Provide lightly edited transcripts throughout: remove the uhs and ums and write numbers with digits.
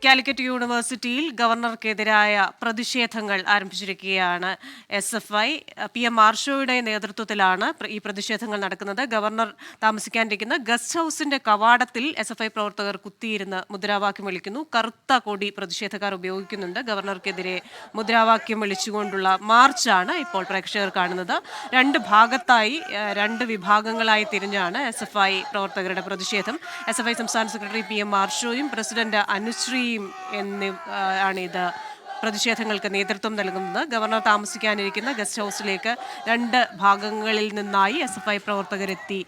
കാലിക്കറ്റ് യൂണിവേഴ്സിറ്റിയിൽ ഗവർണർക്കെതിരായ പ്രതിഷേധങ്ങൾ ആരംഭിച്ചിരിക്കുകയാണ്. SFI PM ആർഷോയുടെ നേതൃത്വത്തിലാണ് ഈ പ്രതിഷേധങ്ങൾ നടക്കുന്നത്. ഗവർണർ താമസിക്കാനിരിക്കുന്ന ഗസ്റ്റ് ഹൌസിന്റെ കവാടത്തിൽ SFI പ്രവർത്തകർ കുത്തിയിരുന്ന് മുദ്രാവാക്യം വിളിക്കുന്നു. കറുത്ത കൊടി പ്രതിഷേധക്കാർ ഉപയോഗിക്കുന്നുണ്ട്. ഗവർണർക്കെതിരെ മുദ്രാവാക്യം വിളിച്ചുകൊണ്ടുള്ള മാർച്ചാണ് ഇപ്പോൾ പ്രേക്ഷകർ കാണുന്നത്. രണ്ട് ഭാഗത്തായി, രണ്ട് വിഭാഗങ്ങളായി തിരിഞ്ഞാണ് SFI പ്രവർത്തകരുടെ പ്രതിഷേധം. SFI സംസ്ഥാന സെക്രട്ടറി PM ആർഷോയും പ്രസിഡന്റ് അനുശ്രീയും ആണിത് പ്രതിഷേധങ്ങൾക്ക് നേതൃത്വം നൽകുന്നത്. ഗവർണർ താമസിക്കാനിരിക്കുന്ന ഗസ്റ്റ് ഹൗസിലേക്ക് രണ്ട് ഭാഗങ്ങളിൽ നിന്നായി SFI പ്രവർത്തകരെത്തി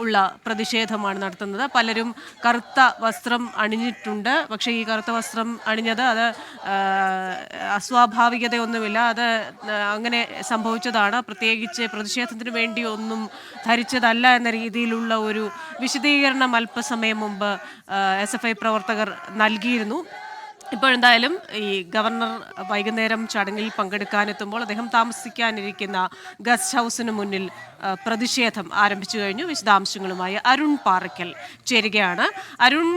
ഉള്ള പ്രതിഷേധമാണ് നടത്തുന്നത്. പലരും കറുത്ത വസ്ത്രം അണിഞ്ഞിട്ടുണ്ട്. പക്ഷേ ഈ കറുത്ത വസ്ത്രം അണിഞ്ഞത് അത് അസ്വാഭാവികതയൊന്നുമില്ല, അത് അങ്ങനെ സംഭവിച്ചതാണ്. പ്രത്യേകിച്ച് പ്രതിഷേധത്തിന് വേണ്ടി ഒന്നും ധരിച്ചതല്ല എന്ന രീതിയിലുള്ള ഒരു വിശദീകരണം അല്പസമയം മുമ്പ് SFI പ്രവർത്തകർ നൽകിയിരുന്നു. ഇപ്പോഴെന്തായാലും ഈ ഗവർണർ വൈകുന്നേരം ചടങ്ങിൽ പങ്കെടുക്കാനെത്തുമ്പോൾ അദ്ദേഹം താമസിക്കാനിരിക്കുന്ന ഗസ്റ്റ് ഹൗസിന് മുന്നിൽ പ്രതിഷേധം ആരംഭിച്ചു കഴിഞ്ഞു. വിശദാംശങ്ങളുമായി അരുൺ പാറയ്ക്കൽ ചേരുകയാണ്. അരുൺ,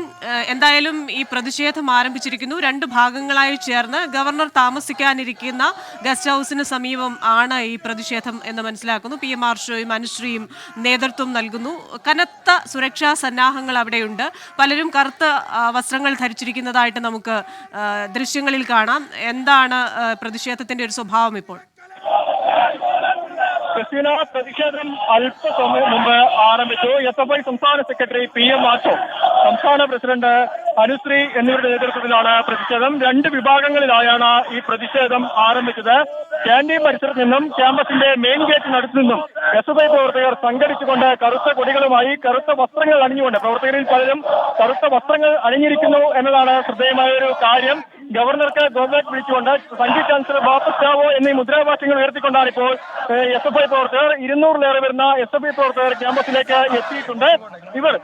എന്തായാലും ഈ പ്രതിഷേധം ആരംഭിച്ചിരിക്കുന്നു. രണ്ട് ഭാഗങ്ങളായി ചേർന്ന് ഗവർണർ താമസിക്കാനിരിക്കുന്ന ഗസ്റ്റ് ഹൗസിന് സമീപം ആണ് ഈ പ്രതിഷേധം എന്ന് മനസ്സിലാക്കുന്നു. PM ആർഷോയും അനുശ്രീയും നേതൃത്വം നൽകുന്നു. കനത്ത സുരക്ഷാ സന്നാഹങ്ങൾ അവിടെയുണ്ട്. പലരും കറുത്ത വസ്ത്രങ്ങൾ ധരിച്ചിരിക്കുന്നതായിട്ട് നമുക്ക് ദൃശ്യങ്ങളിൽ കാണാം. എന്താണ് പ്രതിഷേധത്തിന്റെ ഒരു സ്വഭാവം ഇപ്പോൾ? ക്രിസ്റ്റീന, പ്രതിഷേധം അല്പസമയം മുമ്പ് ആരംഭിച്ചു. SFI സംസ്ഥാന സെക്രട്ടറി PM ആർഷോ, സംസ്ഥാന പ്രസിഡന്റ് അനുശ്രീ എന്നിവരുടെ നേതൃത്വത്തിലാണ് പ്രതിഷേധം. രണ്ട് വിഭാഗങ്ങളിലായാണ് ഈ പ്രതിഷേധം ആരംഭിച്ചത്. ക്യാന്റീൻ പരിസരത്ത് നിന്നും ക്യാമ്പസിന്റെ മെയിൻ ഗേറ്റിനടുത്ത് നിന്നും SFI പ്രവർത്തകർ സംഘടിച്ചുകൊണ്ട് കറുത്ത കൊടികളുമായി കറുത്ത വസ്ത്രങ്ങൾ അണിഞ്ഞുകൊണ്ട്, പ്രവർത്തകരിൽ പലരും കറുത്ത വസ്ത്രങ്ങൾ അണിഞ്ഞിരിക്കുന്നു എന്നതാണ് ശ്രദ്ധേയമായ ഒരു കാര്യം. ഗവർണർക്ക് ഗോബാക്ക് വിളിച്ചുകൊണ്ട് സംഗീത് ചാൻസലർ വാപ്പസ് ജാവോ എന്നീ മുദ്രാവാക്യങ്ങൾ ഉയർത്തിക്കൊണ്ടാണ് ഇപ്പോൾ SFI പ്രവർത്തകർ, 200-ലേറെ വരുന്ന SFI പ്രവർത്തകർ ക്യാമ്പസിലേക്ക് എത്തിയിട്ടുണ്ട്. ഇവർ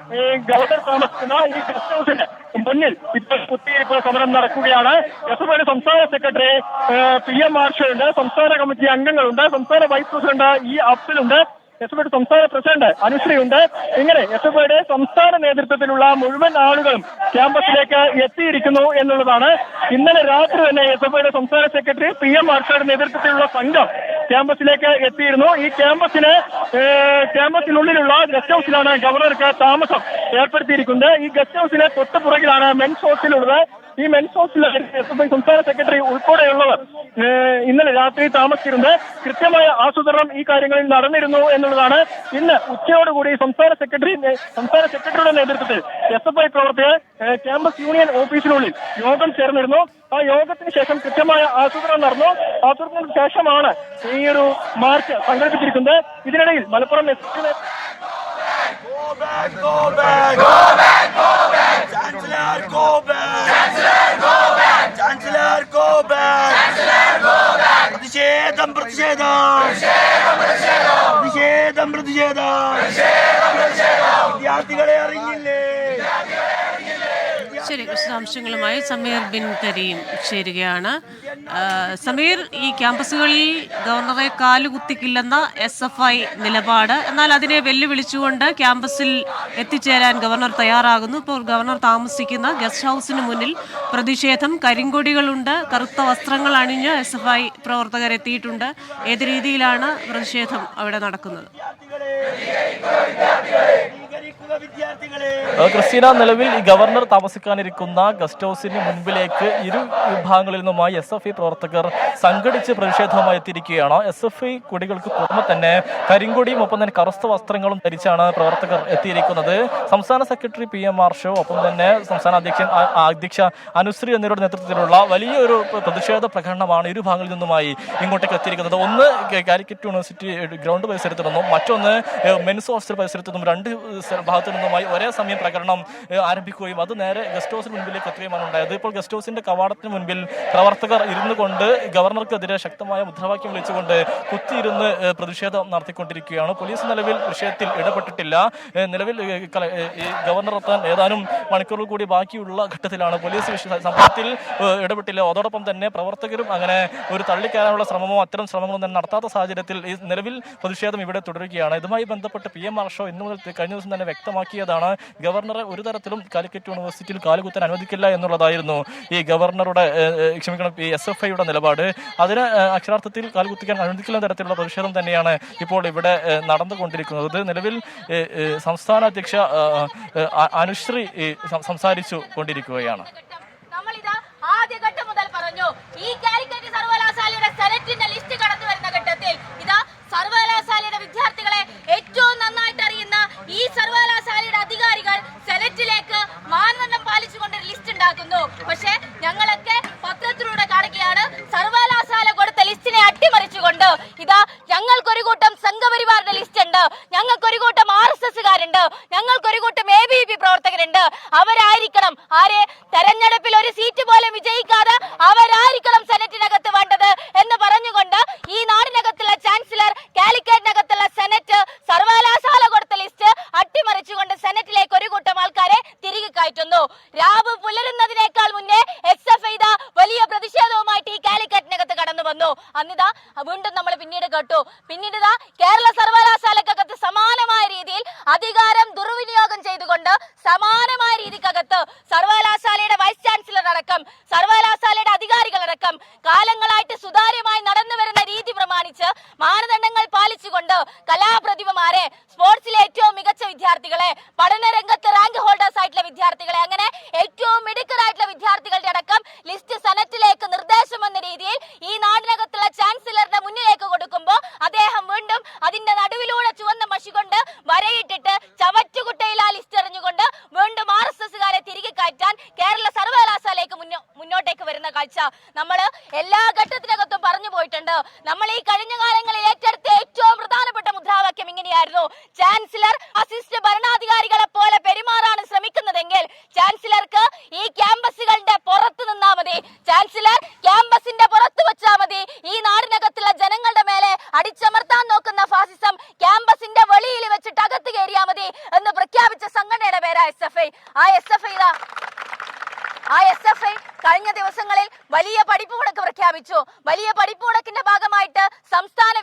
ഗവർണർ താമസിക്കുന്ന ഈ ഗസ്റ്റ് ഹൗസിന് മുന്നിൽ ഇപ്പോൾ കുത്തിയിരിപ്പ് സമരം നടക്കുകയാണ്. SFIയുടെ സംസ്ഥാന സെക്രട്ടറി PM ആർഷോയുണ്ട്, സംസ്ഥാന കമ്മിറ്റി അംഗങ്ങളുണ്ട്, സംസ്ഥാന വൈസ് പ്രസിഡന്റ് അഫ്സലുണ്ട്, SFIയുടെ സംസ്ഥാന പ്രസിഡന്റ് അനുശ്രീ ഉണ്ട്. ഇങ്ങനെ SFIയുടെ സംസ്ഥാന നേതൃത്വത്തിലുള്ള മുഴുവൻ ആളുകളും ക്യാമ്പസിലേക്ക് എത്തിയിരിക്കുന്നു എന്നുള്ളതാണ്. ഇന്നലെ രാത്രി തന്നെ SFIയുടെ സംസ്ഥാന സെക്രട്ടറി PM ആർഷോയുടെ നേതൃത്വത്തിലുള്ള സംഘം ക്യാമ്പസിലേക്ക് എത്തിയിരുന്നു. ഈ ക്യാമ്പസിനുള്ളിലുള്ള ഗസ്റ്റ് ഹൗസിലാണ് ഗവർണർക്ക് താമസം ഏർപ്പെടുത്തിയിരിക്കുന്നത്. ഈ ഗസ്റ്റ് ഹൗസിന് തൊട്ട് പുറകിലാണ് മെൻസ് ഹോസ്റ്റലുള്ളത്. ഈ മെൻസ് ഹോസ്റ്റലിൽ SFI സംസ്ഥാന സെക്രട്ടറി ഉൾപ്പെടെയുള്ളവർ ഇന്നലെ രാത്രി താമസിച്ചിരുന്നത്. കൃത്യമായ ആസൂത്രണം ഈ കാര്യങ്ങളിൽ നടന്നിരുന്നു എന്നുള്ളതാണ്. ഇന്ന് ഉച്ചയോടുകൂടി സംസ്ഥാന സെക്രട്ടറിയുടെ നേതൃത്വത്തിൽ SFI പ്രവർത്തകർ ക്യാമ്പസ് യൂണിയൻ ഓഫീസിനുള്ളിൽ യോഗം ചേർന്നിരുന്നു. ആ യോഗത്തിന് ശേഷം കൃത്യമായ ആസൂത്രണം നടന്നു. ആസൂത്രണത്തിന് ശേഷമാണ് ഈ ഒരു മാർച്ച് സംഘടിപ്പിച്ചിരിക്കുന്നത്. ഇതിനിടയിൽ മലപ്പുറം വിദ്യാർത്ഥികളെ അറിഞ്ഞില്ലേ? ശരി, വിശദാംശങ്ങളുമായി സമീർ ബിൻ കരീം ചേരുകയാണ്. സമീർ, ഈ ക്യാമ്പസുകളിൽ ഗവർണറെ കാലുകുത്തിക്കില്ലെന്ന SFI നിലപാട്, എന്നാൽ അതിനെ വെല്ലുവിളിച്ചുകൊണ്ട് ക്യാമ്പസിൽ എത്തിച്ചേരാൻ ഗവർണർ തയ്യാറാകുന്നു. ഇപ്പോൾ ഗവർണർ താമസിക്കുന്ന ഗസ്റ്റ് ഹൗസിന് മുന്നിൽ പ്രതിഷേധം, കരിങ്കൊടികളുണ്ട്, കറുത്ത വസ്ത്രങ്ങൾ അണിഞ്ഞ് SFI പ്രവർത്തകർ എത്തിയിട്ടുണ്ട്. ഏത് രീതിയിലാണ് പ്രതിഷേധം അവിടെ നടക്കുന്നത്? ക്രിസ്റ്റീന, നിലവിൽ ഈ ഗവർണർ താമസിക്കാനിരിക്കുന്ന ഗസ്റ്റ് ഹൗസിന് മുൻപിലേക്ക് ഇരു വിഭാഗങ്ങളിൽ നിന്നുമായി SFI പ്രവർത്തകർ സംഘടിച്ച് പ്രതിഷേധവുമായി എത്തിയിരിക്കുകയാണ്. SFI കൊടികൾക്ക് പുറമെ തന്നെ കരിങ്കൊടിയും ഒപ്പം തന്നെ കറുത്ത വസ്ത്രങ്ങളും ധരിച്ചാണ് പ്രവർത്തകർ എത്തിയിരിക്കുന്നത്. സംസ്ഥാന സെക്രട്ടറി PM ആർഷോ, ഒപ്പം തന്നെ സംസ്ഥാന അധ്യക്ഷ അനുശ്രീ എന്നിവരുടെ നേതൃത്വത്തിലുള്ള വലിയൊരു പ്രതിഷേധ പ്രകടനമാണ് ഇരു ഭാഗങ്ങളിൽ നിന്നുമായി ഇങ്ങോട്ടേക്ക് എത്തിയിരിക്കുന്നത്. ഒന്ന് കാലിക്കറ്റ് യൂണിവേഴ്സിറ്റി ഗ്രൗണ്ട് പരിസരത്ത് നിന്നും, മറ്റൊന്ന് മെൻസ് ഹോസ്റ്റൽ പരിസരത്ത് നിന്നും, രണ്ട് ഭാഗത്തു നിന്നുമായി ഒരേ സമയം പ്രകടനം ആരംഭിക്കുകയും അത് നേരെ ഗസ്റ്റ് ഹൗസിന് മുൻപിലേക്ക് എത്തുകയുമാണ് ഉണ്ടായത്. ഇപ്പോൾ ഗസ്റ്റ് ഹൗസിന്റെ കവാടത്തിന് മുൻപിൽ പ്രവർത്തകർ ഇരുന്നു കൊണ്ട് ഗവർണർക്കെതിരെ ശക്തമായ മുദ്രാവാക്യം വിളിച്ചുകൊണ്ട് കുത്തിയിരുന്ന് പ്രതിഷേധം നടത്തിക്കൊണ്ടിരിക്കുകയാണ്. പോലീസ് നിലവിൽ വിഷയത്തിൽ ഇടപെട്ടിട്ടില്ല. നിലവിൽ ഈ ഗവർണർ എത്താൻ ഏതാനും മണിക്കൂറുകൾ കൂടി ബാക്കിയുള്ള ഘട്ടത്തിലാണ് പോലീസ് സംഭവത്തിൽ ഇടപെട്ടില്ല. അതോടൊപ്പം തന്നെ പ്രവർത്തകരും അങ്ങനെ ഒരു തള്ളിക്കയറാനുള്ള ശ്രമമോ അത്തരം ശ്രമങ്ങളോ തന്നെ നടത്താത്ത സാഹചര്യത്തിൽ ഈ നിലവിൽ പ്രതിഷേധം ഇവിടെ തുടരുകയാണ്. ഇതുമായി ബന്ധപ്പെട്ട് PM ആർഷോ ഇന്നു മുതൽ കഴിഞ്ഞ ദിവസം തന്നെ വ്യക്തമായി വ്യക്തമാക്കിയതാണ് ഗവർണറെ ഒരു തരത്തിലും കാലിക്കറ്റ് യൂണിവേഴ്സിറ്റിയിൽ കാലുകുത്താൻ അനുവദിക്കില്ല എന്നുള്ളതായിരുന്നു ഈ ഗവർണറുടെ ഈ SFIയുടെ നിലപാട്. അതിന് അക്ഷരാർത്ഥത്തിൽ കാലുകുത്തിക്കാൻ അനുവദിക്കില്ല തരത്തിലുള്ള പ്രതിഷേധം തന്നെയാണ് ഇപ്പോൾ ഇവിടെ നടന്നുകൊണ്ടിരിക്കുന്നത്. നിലവിൽ സംസ്ഥാന അധ്യക്ഷ അനുശ്രീ സംസാരിച്ചു കൊണ്ടിരിക്കുകയാണ്. ആദ്യഘട്ടം മുതൽ പറഞ്ഞു ഈ കാലിക്കറ്റ് സർവകലാശാലയുടെ സെനറ്റിന്റെ ലിസ്റ്റ് കടന്നു വരുന്ന ഘട്ടത്തിൽ ഇതാ സർവകലാശാലയുടെ വിദ്യാർത്ഥികളെ ഏറ്റവും നന്നായിട്ട് അറിയുന്ന ഈ സർവകലാശാലയുടെ അധികാരികൾ സെനറ്റിലേക്ക് മാനദണ്ഡം പാലിച്ചുകൊണ്ട് ലിസ്റ്റ് ഉണ്ടാക്കുന്നു. പക്ഷേ ഞങ്ങളൊക്കെ പത്രത്തിലൂടെ കാണുകയാണ് സർവകലാശാല കൊടുത്ത ലിസ്റ്റിനെ അട്ടിമറിച്ചുകൊണ്ട് ഇതാ ഞങ്ങൾക്കൊരു കൂട്ടം സംഘപരിവാറിന്റെ ലിസ്റ്റ് ഉണ്ട്, ഞങ്ങൾക്കൊരു കൂട്ടം RSSകാരുണ്ട്, ഞങ്ങൾക്കൊരു കൂട്ടം ABVP പ്രവർത്തകരുണ്ട്, അവരായിരിക്കണം ആരെ തെരഞ്ഞെടുപ്പിൽ ഒരു സീറ്റ് പോലും വിജയിക്കാതെ അവരായിരിക്കണം സെനറ്റിനകത്ത് വേണ്ടത് എന്ന് പറഞ്ഞുകൊണ്ട് ഈ നാടിനകത്തുള്ള ചാൻസലർ കാലിക്കറ്റിനകത്തുള്ള സെനറ്റ് സർവകലാശാല കൊടുത്ത ലിസ്റ്റ് അട്ടിമറിച്ചുകൊണ്ട് സെനറ്റിലേക്ക് ഒരു കൂട്ടം ആൾക്കാരെ തിരികെ കയറ്റുന്നു. രാവ് പുലരുന്നതിനേക്കാൾ മുന്നേ SFI വലിയ പ്രതിഷേധവുമായിട്ട് ഈ കാലിക്കറ്റിനകത്ത് കടന്നു വന്നു. അന്നിതാ വീണ്ടും നമ്മൾ പിന്നീട് കേട്ടു. പിന്നീട് കേരള സർവകലാശാലക്കകത്ത് സമാനമായ രീതിയിൽ അധികാരം ദുർവിനിയോഗം ചെയ്തുകൊണ്ട് സമാനമായ രീതിക്കകത്ത് സർവകലാശാലയുടെ വൈസ് ചാൻസലർ അടക്കം സർവകലാശാലയുടെ അധികാരികളടക്കം കാലങ്ങളായിട്ട് സുതാര്യമായി നടന്നു വരുന്ന രീതി പ്രമാണിച്ച് മാനദണ്ഡങ്ങൾ പാലിച്ചുകൊണ്ട് കലാപ്രതിഭമാരെ, സ്പോർട്സിലെ ഏറ്റവും മികച്ച വിദ്യാർത്ഥികളെ, പഠനരംഗത്ത് റാങ്ക് ഹോൾഡേഴ്സ് ആയിട്ടുള്ള വിദ്യാർത്ഥികളെ, അങ്ങനെ ഏറ്റവും മിടുക്കരായിട്ടുള്ള വിദ്യാർത്ഥികളുടെ അടക്കം ലിസ്റ്റ് സെനറ്റിലേക്ക് നിർദ്ദേശം എന്ന രീതിയിൽ ഈ നാടിനകത്തുള്ള ചാൻസലറുടെ മുന്നിലേക്ക് കൊടുക്കുമ്പോൾ അദ്ദേഹം വീണ്ടും അതിന്റെ നടുവിലൂടെ ചുവന്ന മഷി കൊണ്ട് വരയിട്ടിട്ട് ചവറ്റുകുട്ടയിൽ ആ ലിസ്റ്റ് എറിഞ്ഞുകൊണ്ട് വീണ്ടും RSSകാരെ തിരികെ കയറ്റാൻ കേരള സർവകലാശാലയ്ക്ക് മുന്നോട്ടേക്ക് വരുന്ന കാഴ്ച നമ്മൾ എല്ലാ ഘട്ടത്തിനകത്തും പറഞ്ഞു പോയിട്ടുണ്ട്. നമ്മൾ ഈ കഴിഞ്ഞ കാലങ്ങളിൽ ഏറ്റെടുത്ത ഏറ്റവും പ്രധാനപ്പെട്ട മുദ്രാവാക്യം ഇങ്ങനെയായിരുന്നു: ചാൻസലർ അസിസ്റ്റ് ഭരണാധികാരികളെ പോലെ പെരുമാറാൻ ശ്രമിക്കുന്നതെങ്കിൽ ചാൻസലർക്ക് ഈ ക്യാമ്പസുകളുടെ പുറത്ത് നിന്നാ മതി, ചാൻസലർ ക്യാമ്പസിന്റെ പുറത്ത് വെച്ചാൽ മതി. ഈ നാടിനകത്തുള്ള ജനങ്ങളുടെ മേലെ അടിച്ചമർത്താൻ നോക്കുന്ന ഫാസിസം ക്യാമ്പസിന്റെ വെളിയിൽ വെച്ചിട്ട് അകത്ത് കയറിയാൽ മതി എന്ന് പ്രഖ്യാപിച്ച സംഘടനയുടെ പേരാ SFI. ആ SFI കഴിഞ്ഞ ദിവസങ്ങളിൽ വലിയ പഠിപ്പ് മുടക്ക് പ്രഖ്യാപിച്ചു. വലിയ പഠിപ്പ് മുടക്കിന്റെ ഭാഗമായിട്ട് സംസ്ഥാന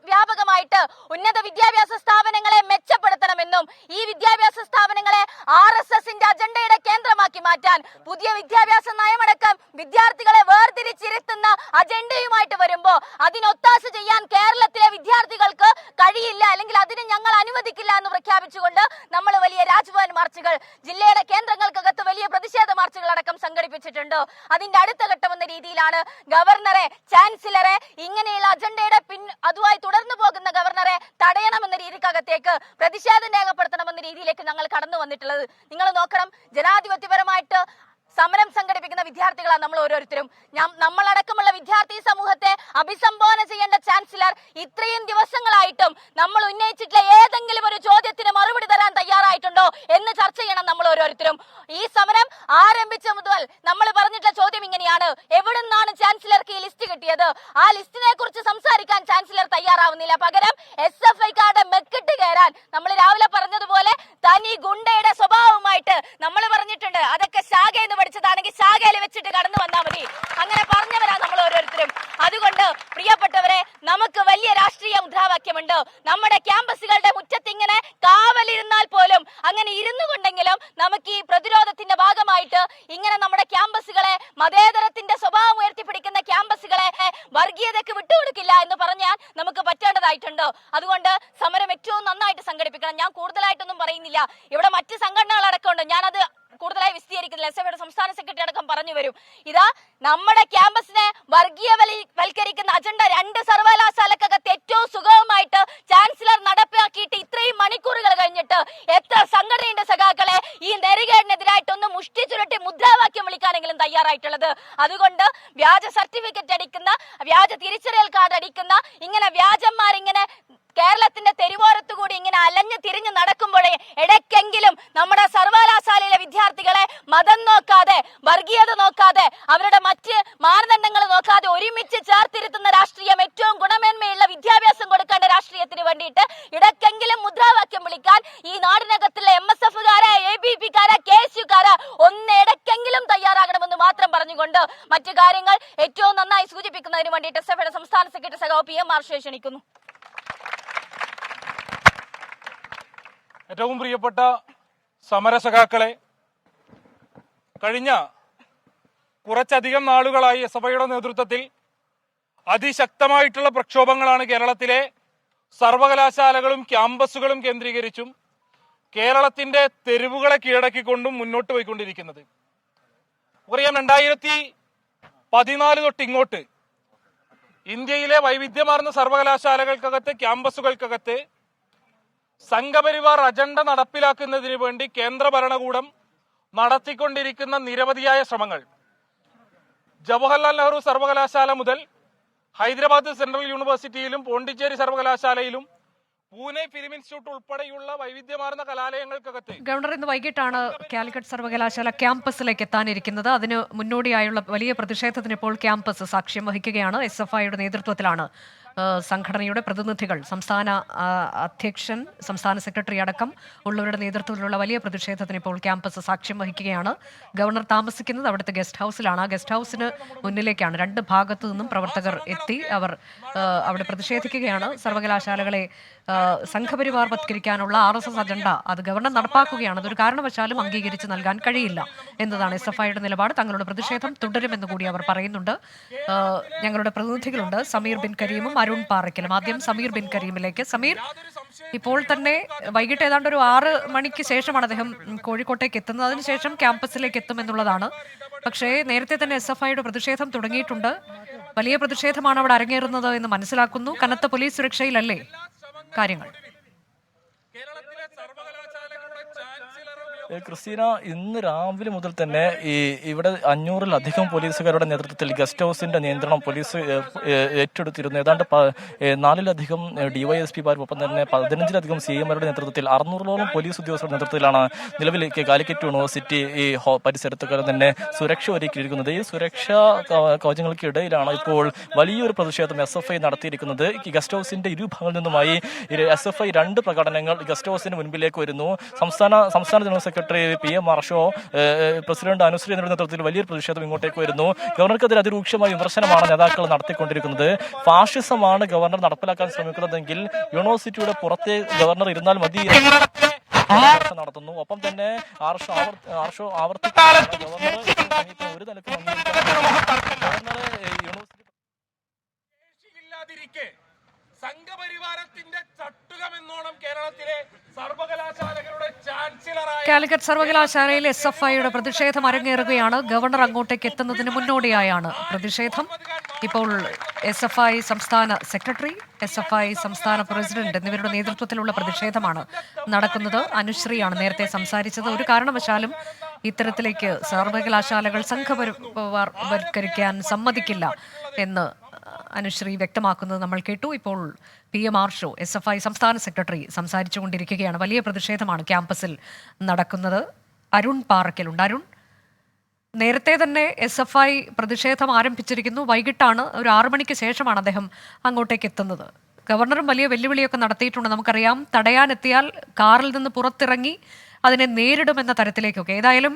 വ്യാപകമായിട്ട് ഉന്നത വിദ്യാഭ്യാസ സ്ഥാപനങ്ങളെ മെച്ചപ്പെടുത്തണമെന്നും ഈ വിദ്യാഭ്യാസ സ്ഥാപനങ്ങളെ RSSന്റെ അജണ്ടയുടെ കേന്ദ്രമാക്കി മാറ്റാൻ പുതിയ വിദ്യാഭ്യാസ നയമടക്കം വിദ്യാർത്ഥികളെ വേർതിരിച്ചിരുത്തുന്ന അജണ്ടയുമായിട്ട് വരുമ്പോ അതിനൊത്താശ ചെയ്യാൻ കേരളത്തിലെ വിദ്യാർത്ഥികൾക്ക് കഴിയില്ല, അല്ലെങ്കിൽ അതിന് ഞങ്ങൾ അനുവദിക്കില്ല എന്ന് പ്രഖ്യാപിച്ചുകൊണ്ട് നമ്മൾ വലിയ രാജ്ഭവൻ മാർച്ചുകൾ, ജില്ലയുടെ കേന്ദ്രങ്ങൾക്കകത്ത് വലിയ പ്രതിഷേധ മാർച്ചുകൾ അടക്കം സംഘടിപ്പിച്ചിട്ടുണ്ട്. അതിന്റെ അടുത്ത ഘട്ടം എന്ന രീതിയിലാണ് ഗവർണറെ, ചാൻസലറെ, ഇങ്ങനെയുള്ള അജണ്ടയുടെ അതുമായി തുടർന്നു പോകുന്ന ഗവർണറെ തടയണമെന്ന രീതിക്കകത്തേക്ക് പ്രതിഷേധം രേഖപ്പെടുത്തണമെന്ന രീതിയിലേക്ക് ഞങ്ങൾ കടന്നു വന്നിട്ടുള്ളത്. നിങ്ങൾ നോക്കണം, ജനാധിപത്യപരമായിട്ട് സമരം സംഘടിപ്പിക്കുന്ന വിദ്യാർത്ഥികളാണ് നമ്മൾ ഓരോരുത്തരും. നമ്മളടക്കമുള്ള വിദ്യാർത്ഥി സമൂഹത്തെ അഭിസംബോധന ചെയ്യേണ്ട ചാൻസലർ ഇത്രയും ദിവസങ്ങളായിട്ടും നമ്മൾ ഉന്നയിച്ചിട്ടുള്ള ഏതെങ്കിലും ഒരു ചോദ്യത്തിന് മറുപടി തരാൻ തയ്യാറായിട്ടുണ്ടോ എന്ന് ചർച്ച ചെയ്യണം നമ്മൾ ഓരോരുത്തരും. ഈ സമരം ആരംഭിച്ച മുതൽ നമ്മൾ പറഞ്ഞിട്ടുള്ള ചോദ്യം ഇങ്ങനെയാണ്: എവിടെ നിന്നാണ് ചാൻസലർക്ക് ഈ ലിസ്റ്റ് കിട്ടിയത്? ആ ലിസ്റ്റിനെ കുറിച്ച് സംസാരിക്കാൻ ചാൻസലർ തയ്യാറാവുന്നില്ല. പകരം SFIക്കാരുടെ മെക്കിട്ട് കയറാൻ നമ്മൾ രാവിലെ പറഞ്ഞതുപോലെ തനി ഗുണ്ടയുടെ സ്വഭാവമായിട്ട് നമ്മൾ പറഞ്ഞിട്ടുണ്ട്. അതൊക്കെ ശാഖയെന്ന് പഠിച്ചതാണെങ്കിൽ ശാഖയിൽ വെച്ചിട്ട് കടന്നു വന്നാൽ മതി. അങ്ങനെ പറഞ്ഞവരാ നമ്മൾ ഓരോരുത്തരും. അതുകൊണ്ട് പ്രിയപ്പെട്ടവരെ, നമുക്ക് വലിയ രാഷ്ട്രീയ മുദ്രാവാക്യമുണ്ട്. നമ്മുടെ ക്യാമ്പസുകളുടെ മുറ്റത്ത് ഇങ്ങനെ കാവലിരുന്നാൽ പോലും, അങ്ങനെ ഇരുന്നു കൊണ്ടെങ്കിലും നമുക്ക് ഈ പ്രതിരോധത്തിന്റെ ഭാഗമായിട്ട് ഇങ്ങനെ നമ്മുടെ ക്യാമ്പസുകളെ, മതേതരത്തിന്റെ സ്വഭാവം ഉയർത്തിപ്പിടിക്കുന്ന ക്യാമ്പസുകളെ വർഗീയതയ്ക്ക് വിട്ടുകൊടുക്കില്ല എന്ന് പറഞ്ഞാൽ നമുക്ക് പറ്റേണ്ടതായിട്ടുണ്ട്. അതുകൊണ്ട് സമരം ഏറ്റവും നന്നായിട്ട് സംഘടിപ്പിക്കണം. ഞാൻ കൂടുതലായിട്ടൊന്നും പറയുന്നില്ല, ഇവിടെ മറ്റ് സംഘടനകൾ അടക്കമുണ്ട്, ഞാനത് കൂടുതലായി വിസ്തീകരിക്കുന്നില്ല. SFIയുടെ സംസ്ഥാന സെക്രട്ടറി അടക്കം പറഞ്ഞു വരും. ഇതാ നമ്മുടെ ക്യാമ്പസിനെ വർഗീയവൽക്കരിക്കുന്ന അജണ്ട 2 സർവകലാശാലക്കകത്ത് ഏറ്റവും സുഗമമായിട്ട് ചാൻസലർ നടപ്പാക്കിയിട്ട് ഇത്രയും മണിക്കൂറുകൾ കഴിഞ്ഞിട്ട് എത്ര സംഘടനയുടെ സഖാക്കളെ ഈ നെറുകേടിനെതിരായിട്ടൊന്ന് മുഷ്ടി ചുരുട്ടി മുദ്രാവാക്യം വിളിക്കാനെങ്കിലും തയ്യാറായിട്ടുള്ളത്? അതുകൊണ്ട് വ്യാജ സർട്ടിഫിക്കറ്റ് അടിക്കുന്ന, വ്യാജ തിരിച്ചറിയൽ കാർഡ് അടിക്കുന്ന, ഇങ്ങനെ വ്യാജന്മാരിങ്ങനെ കേരളത്തിന്റെ തെരുവോരത്തു കൂടി ഇങ്ങനെ അലഞ്ഞു തിരിഞ്ഞു നടക്കുമ്പോഴേ ഇടയ്ക്കെങ്കിലും നമ്മുടെ സർവകലാശാലയിലെ വിദ്യാർത്ഥികളെ മതം നോക്കാതെ, വർഗീയത നോക്കാതെ, അവരുടെ മറ്റ് മാനദണ്ഡങ്ങൾ നോക്കാതെ ഒരുമിച്ച് ചേർത്തിരുത്തുന്ന രാഷ്ട്രീയം, ഏറ്റവും ഗുണമേന്മയുള്ള വിദ്യാഭ്യാസം കൊടുക്കേണ്ട രാഷ്ട്രീയത്തിന് വേണ്ടിയിട്ട് ഇടയ്ക്കെങ്കിലും മുദ്രാവാക്യം വിളിക്കാൻ ഈ നാടിനകത്തുള്ള MSFകാരെ, ABPക്കാരെ, KSUക്കാരെ ഒന്ന് ഇടയ്ക്കെങ്കിലും തയ്യാറാകണമെന്ന് മാത്രം പറഞ്ഞുകൊണ്ട് മറ്റു കാര്യങ്ങൾ ഏറ്റവും നന്നായി സൂചിപ്പിക്കുന്നതിന് വേണ്ടിയിട്ട് SFIയുടെ സംസ്ഥാന സെക്രട്ടറി സഖാവ് PM മാർഷയെ ക്ഷണിക്കുന്നു. ഏറ്റവും പ്രിയപ്പെട്ട സമരസഖാക്കളെ, കഴിഞ്ഞ കുറച്ചധികം നാളുകളായി എസ്എഫ്ഐയുടെ നേതൃത്വത്തിൽ അതിശക്തമായിട്ടുള്ള പ്രക്ഷോഭങ്ങളാണ് കേരളത്തിലെ സർവകലാശാലകളും ക്യാമ്പസുകളും കേന്ദ്രീകരിച്ചും കേരളത്തിന്റെ തെരുവുകളെ കീഴടക്കിക്കൊണ്ടും മുന്നോട്ട് പോയിക്കൊണ്ടിരിക്കുന്നത്. അറിയാം, 2014 തൊട്ട് ഇങ്ങോട്ട് ഇന്ത്യയിലെ വൈവിധ്യമാർന്ന സർവകലാശാലകൾക്കകത്ത്, ക്യാമ്പസുകൾക്കകത്ത് സംഘപരിവാർ അജണ്ട നടപ്പിലാക്കുന്നതിന് വേണ്ടി കേന്ദ്ര ഭരണകൂടം നടത്തിക്കൊണ്ടിരിക്കുന്ന നിരവധിയായ ശ്രമങ്ങൾ, ജവഹർലാൽ നെഹ്റു സർവകലാശാല മുതൽ ഹൈദരാബാദ് സെൻട്രൽ യൂണിവേഴ്സിറ്റിയിലും പോണ്ടിച്ചേരി സർവകലാശാലയിലും പൂനെ ഫിലിം ഇൻസ്റ്റിറ്റ്യൂട്ട് ഉൾപ്പെടെയുള്ള വൈവിധ്യമാർന്ന കലാലയങ്ങൾക്കകത്ത് ഗവർണർ ഇന്ന് വൈകിട്ടാണ് കാലിക്കറ്റ് സർവകലാശാല ക്യാമ്പസിലേക്ക് എത്താനിരിക്കുന്നത്. അതിന് മുന്നോടിയായുള്ള വലിയ പ്രതിഷേധത്തിന് ഇപ്പോൾ ക്യാമ്പസ് സാക്ഷ്യം വഹിക്കുകയാണ്. SFIയുടെ നേതൃത്വത്തിലാണ് സംഘടനയുടെ പ്രതിനിധികൾ, സംസ്ഥാന അധ്യക്ഷൻ, സംസ്ഥാന സെക്രട്ടറി അടക്കം ഉള്ളവരുടെ നേതൃത്വത്തിലുള്ള വലിയ പ്രതിഷേധത്തിന് ഇപ്പോൾ ക്യാമ്പസ് സാക്ഷ്യം വഹിക്കുകയാണ്. ഗവർണർ താമസിക്കുന്നത് അവിടുത്തെ ഗസ്റ്റ് ഹൗസിലാണ്. ആ ഗസ്റ്റ് ഹൗസിന് മുന്നിലേക്കാണ് രണ്ട് ഭാഗത്തു നിന്നും പ്രവർത്തകർ എത്തി അവർ അവിടെ പ്രതിഷേധിക്കുകയാണ്. സർവകലാശാലകളെ സംഘപരിവാർവത്കരിക്കാനുള്ള RSS അജണ്ട അത് ഗവർണർ നടപ്പാക്കുകയാണ്. അതൊരു കാരണവശാലും അംഗീകരിച്ച് നൽകാൻ കഴിയില്ല എന്നതാണ് SFIയുടെ നിലപാട്. തങ്ങളുടെ പ്രതിഷേധം തുടരുമെന്ന് കൂടി അവർ പറയുന്നുണ്ട്. ഞങ്ങളുടെ പ്രതിനിധികളുണ്ട്, സമീർ ബിൻ കരീമും അരുൺ പാറയ്ക്കലും. ആദ്യം സമീർ ബിൻ കരീമിലേക്ക്. സമീർ, ഇപ്പോൾ തന്നെ വൈകിട്ട് ഏതാണ്ട് ഒരു 6 മണിക്ക് ശേഷമാണ് അദ്ദേഹം കോഴിക്കോട്ടേക്ക് എത്തുന്നത്. അതിനുശേഷം ക്യാമ്പസിലേക്ക് എത്തുമെന്നുള്ളതാണ്. പക്ഷേ നേരത്തെ തന്നെ SFIയുടെ പ്രതിഷേധം തുടങ്ങിയിട്ടുണ്ട്. വലിയ പ്രതിഷേധമാണ് അവിടെ അരങ്ങേറുന്നത് എന്ന് മനസ്സിലാക്കുന്നു. കനത്ത പോലീസ് സുരക്ഷയിലല്ലേ കാര്യങ്ങൾ? ക്രിസ്റ്റീന, ഇന്ന് രാവിലെ മുതൽ തന്നെ ഇവിടെ 500-ലധികം പോലീസുകാരുടെ നേതൃത്വത്തിൽ ഗസ്റ്റ് ഹൗസിന്റെ നിയന്ത്രണം പോലീസ് ഏറ്റെടുത്തിരുന്നു. ഏതാണ്ട് 4-ലധികം DYSPമാരും ഒപ്പം തന്നെ 15-ലധികം CMമാരുടെ നേതൃത്വത്തിൽ 600-ഓളം പോലീസ് ഉദ്യോഗസ്ഥരുടെ നേതൃത്വത്തിലാണ് നിലവിലേക്ക് കാലിക്കറ്റ് യൂണിവേഴ്സിറ്റി പരിസരത്തൊക്കെ തന്നെ സുരക്ഷ ഒരുക്കിയിരിക്കുന്നത്. ഈ സുരക്ഷാ കവചങ്ങൾക്കിടയിലാണ് ഇപ്പോൾ വലിയൊരു പ്രതിഷേധം SFI നടത്തിയിരിക്കുന്നത്. ഈ ഗസ്റ്റ് ഹൗസിന്റെ ഇരുഭാഗങ്ങളിൽ നിന്നുമായി SFI 2 പ്രകടനങ്ങൾ ഗസ്റ്റ് ഹൗസിന് മുൻപിലേക്ക് വരുന്നു. സംസ്ഥാന general secretary PM Marsho, president Anushree എന്നിവരുടെ നേതൃത്വത്തിൽ വലിയൊരു പ്രതിഷേധം ഇങ്ങോട്ടേക്ക് വരുന്നു. ഗവർണർക്കെതിരെ അതിരൂക്ഷമായ വിമർശനമാണ് നേതാക്കൾ നടത്തിക്കൊണ്ടിരിക്കുന്നത്. ഫാഷിസമാണ് ഗവർണർ നടപ്പിലാക്കാൻ ശ്രമിക്കുന്നതെങ്കിൽ യൂണിവേഴ്സിറ്റിയുടെ പുറത്തെ ഗവർണർ ഇരുന്നാൽ മതി നടത്തുന്നു. ഒപ്പം തന്നെ ആർഷോ ആവർത്തിച്ച് ഒരു നിലക്കും സംഘപരിവാരത്തിന്റെ ചട്ടുകമെന്നോണം കേരളത്തിലെ സർവകലാശാലകളുടെ ചാൻസലറായ കാലിക്കറ്റ് സർവകലാശാലയിൽ SFIയുടെ പ്രതിഷേധം അരങ്ങേറുകയാണ്. ഗവർണർ അങ്ങോട്ടേക്ക് എത്തുന്നതിന് മുന്നോടിയായാണ് പ്രതിഷേധം. ഇപ്പോൾ SFI സംസ്ഥാന സെക്രട്ടറി, SFI സംസ്ഥാന പ്രസിഡന്റ് എന്നിവരുടെ നേതൃത്വത്തിലുള്ള പ്രതിഷേധമാണ് നടക്കുന്നത്. അനുശ്രീയാണ് നേരത്തെ സംസാരിച്ചത്. ഒരു കാരണവശാലും ഇത്തരത്തിലേക്ക് സർവകലാശാലകൾ സംഘപരിവാർവത്കരിക്കാൻ സമ്മതിക്കില്ല എന്ന് അനുശ്രീ വ്യക്തമാക്കുന്നത് നമ്മൾ കേട്ടു. ഇപ്പോൾ PM മാർഷോ, SFI സംസ്ഥാന സെക്രട്ടറി, സംസാരിച്ചുകൊണ്ടിരിക്കുകയാണ്. വലിയ പ്രതിഷേധമാണ് ക്യാമ്പസിൽ നടക്കുന്നത്. അരുൺ പാറയ്ക്കലുണ്ട്. അരുൺ, നേരത്തെ തന്നെ SFI പ്രതിഷേധം ആരംഭിച്ചിരിക്കുന്നു. വൈകിട്ടാണ്, ഒരു 6 മണിക്ക് ശേഷമാണ് അദ്ദേഹം അങ്ങോട്ടേക്ക് എത്തുന്നത്. ഗവർണറും വലിയ വെല്ലുവിളിയൊക്കെ നടത്തിയിട്ടുണ്ട്. നമുക്കറിയാം, തടയാനെത്തിയാൽ കാറിൽ നിന്ന് പുറത്തിറങ്ങി അതിനെ നേരിടുമെന്ന തരത്തിലേക്കൊക്കെ. ഏതായാലും